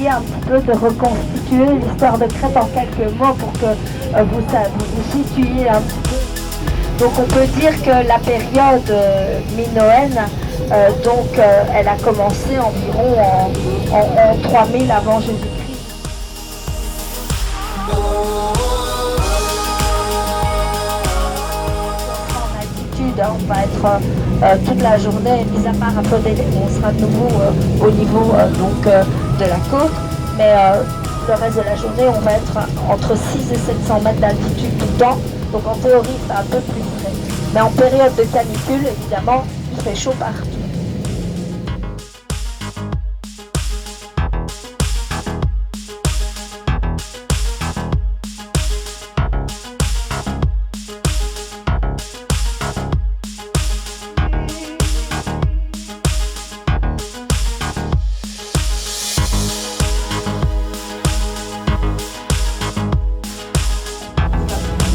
essayer un petit peu de reconstituer l'histoire de Crète en quelques mots pour que vous situiez un petit peu. Donc on peut dire que la période minoenne, elle a commencé environ en 3000 avant Jésus-Christ. En altitude, on va être toute la journée, mis à part un peu on sera de nouveau au niveau de la côte, mais le reste de la journée, on va être entre 6 et 700 mètres d'altitude tout le temps. Donc en théorie, c'est un peu plus frais. Mais en période de canicule, évidemment, il fait chaud partout.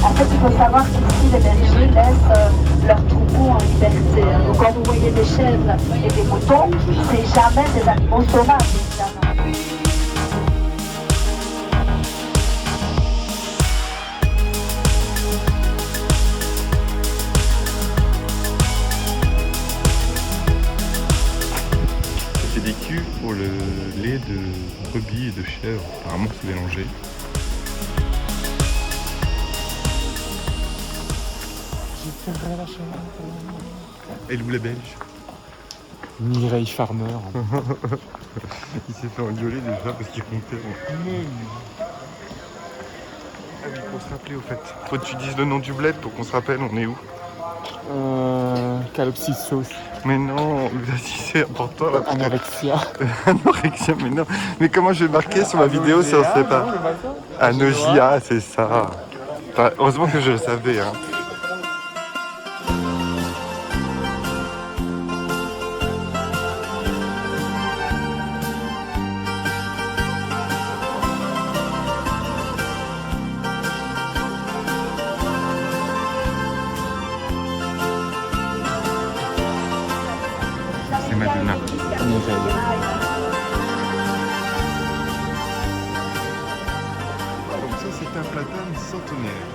En fait, il faut savoir qu'ici, les bergers laissent leurs troupeaux en liberté. Donc, quand vous voyez des chèvres et des moutons, c'est jamais des animaux sauvages, évidemment. C'est des cuves pour le lait de brebis et de chèvre. Apparemment, c'est mélangé. Et le boulet belge. Mireille Farmer. Il s'est fait engueuler déjà parce qu'il comptait. Ah oui, faut se rappeler au fait. Faut que tu dises le nom du bled pour qu'on se rappelle, on est où? Calopsis sauce. Mais non, si c'est important là. Anorexia. Anorexia, mais non. Mais comment je vais marquer sur ma vidéo si on ne sait pas? Anogia, c'est ça. Enfin, heureusement que je le savais. Hein. C'est Madonna. Mireille. Donc ça c'est un platane centenaire.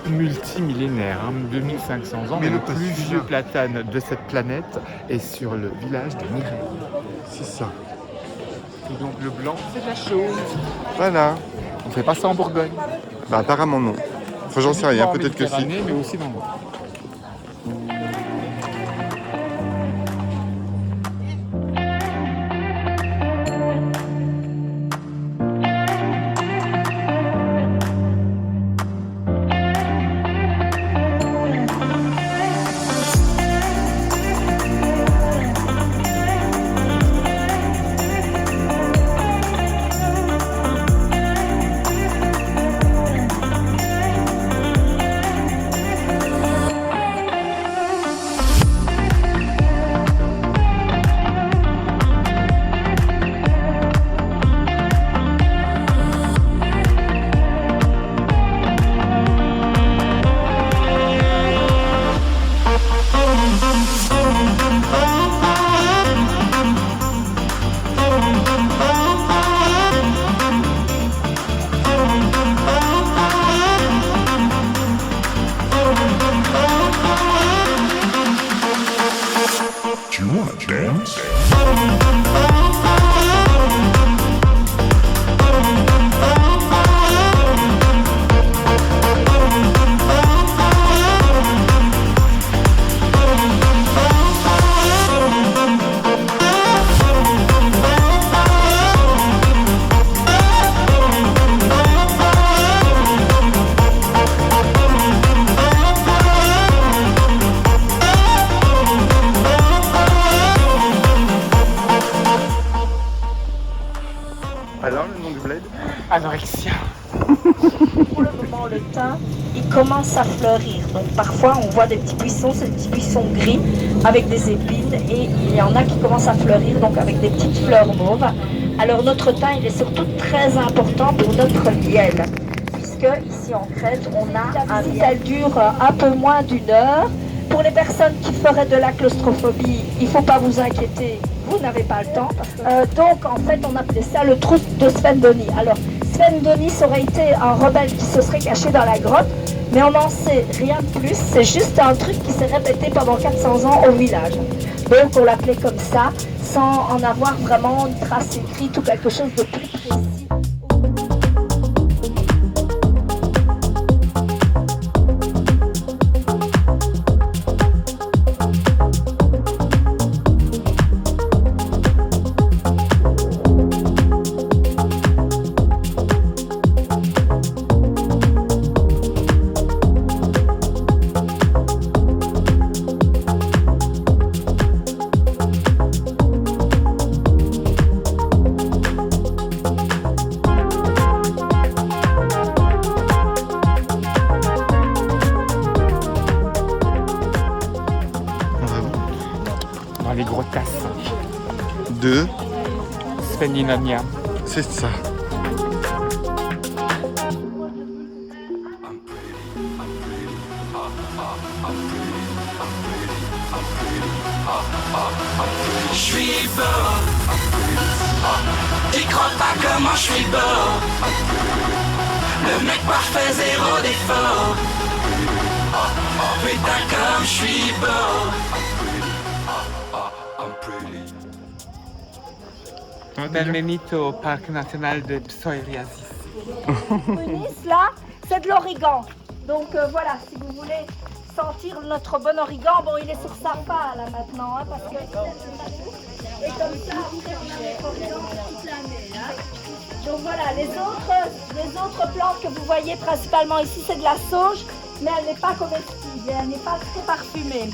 Multimillénaire, 2500 ans, mais Mais le pas plus celui-là. vieux platane de cette planète est sur le village de Mireille. C'est ça. Et donc le blanc, c'est de la chose. Voilà. On fait pas ça en Bourgogne. Bah apparemment non. Enfin j'en sais rien, En peut-être que si. Méditerranée, mais aussi dans le monde. Do you wanna dance? Alors le nom du bled? Anorexia. Pour le moment, le thym, il commence à fleurir. Donc parfois, on voit des petits buissons, ces petits buissons gris avec des épines, et il y en a qui commencent à fleurir, donc avec des petites fleurs mauves. Alors notre thym, il est surtout très important pour notre miel, puisque ici en Crète, on a un miel. Elle dure un peu moins d'1 heure. Pour les personnes qui feraient de la claustrophobie, il ne faut pas vous inquiéter. vous n'avez pas le temps. Donc en fait on appelait ça le trou de Svendoni. Alors Svendoni aurait été un rebelle qui se serait caché dans la grotte, mais on n'en sait rien de plus, c'est juste un truc qui s'est répété pendant 400 ans au village. Donc on l'appelait comme ça, sans en avoir vraiment une trace écrite ou quelque chose de plus précis. Dans les gros tasses. De... Svendinania. C'est ça. Je suis beau. Tu crois pas comment je suis beau. Le mec parfait, zéro défaut. Putain comme je suis beau. Benvenuto au parc national de Psoiriasis. Nice, là, c'est de l'origan. Donc voilà, si vous voulez sentir notre bon origan, bon il est sur sa part là maintenant, hein, parce que et comme ça après on a notre origan toute l'année. Hein. Donc voilà, les autres plantes que vous voyez principalement ici, c'est de la sauge, mais elle n'est pas comestible, elle n'est pas très parfumée.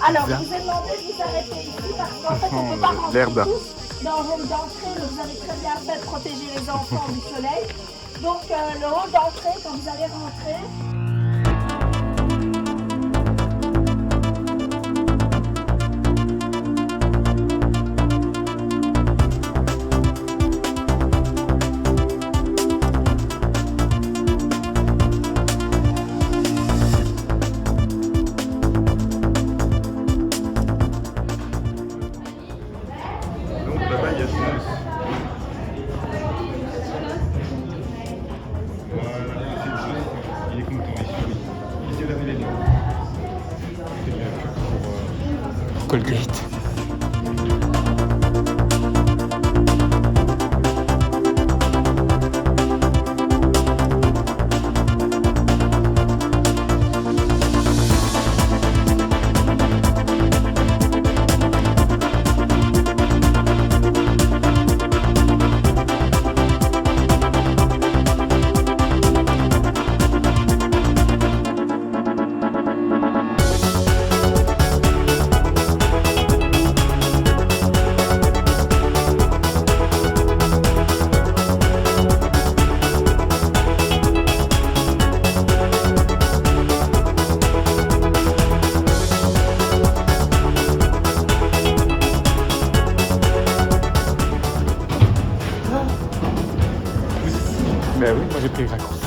Alors je vous ai demandé de vous arrêter ici parce qu'en fait on ne peut pas rentrer l'herbe. tous dans le hall d'entrée, vous avez très bien fait de protéger les enfants du soleil. Donc le hall d'entrée, quand vous allez rentrer, Donc là-bas, il y a Zeus. Voilà, c'est Zeus. Il est content, il sourit. Il dit laver les dents. C'est bien fait pour... Colgate. Ben oui, moi j'ai pris les raccourcis.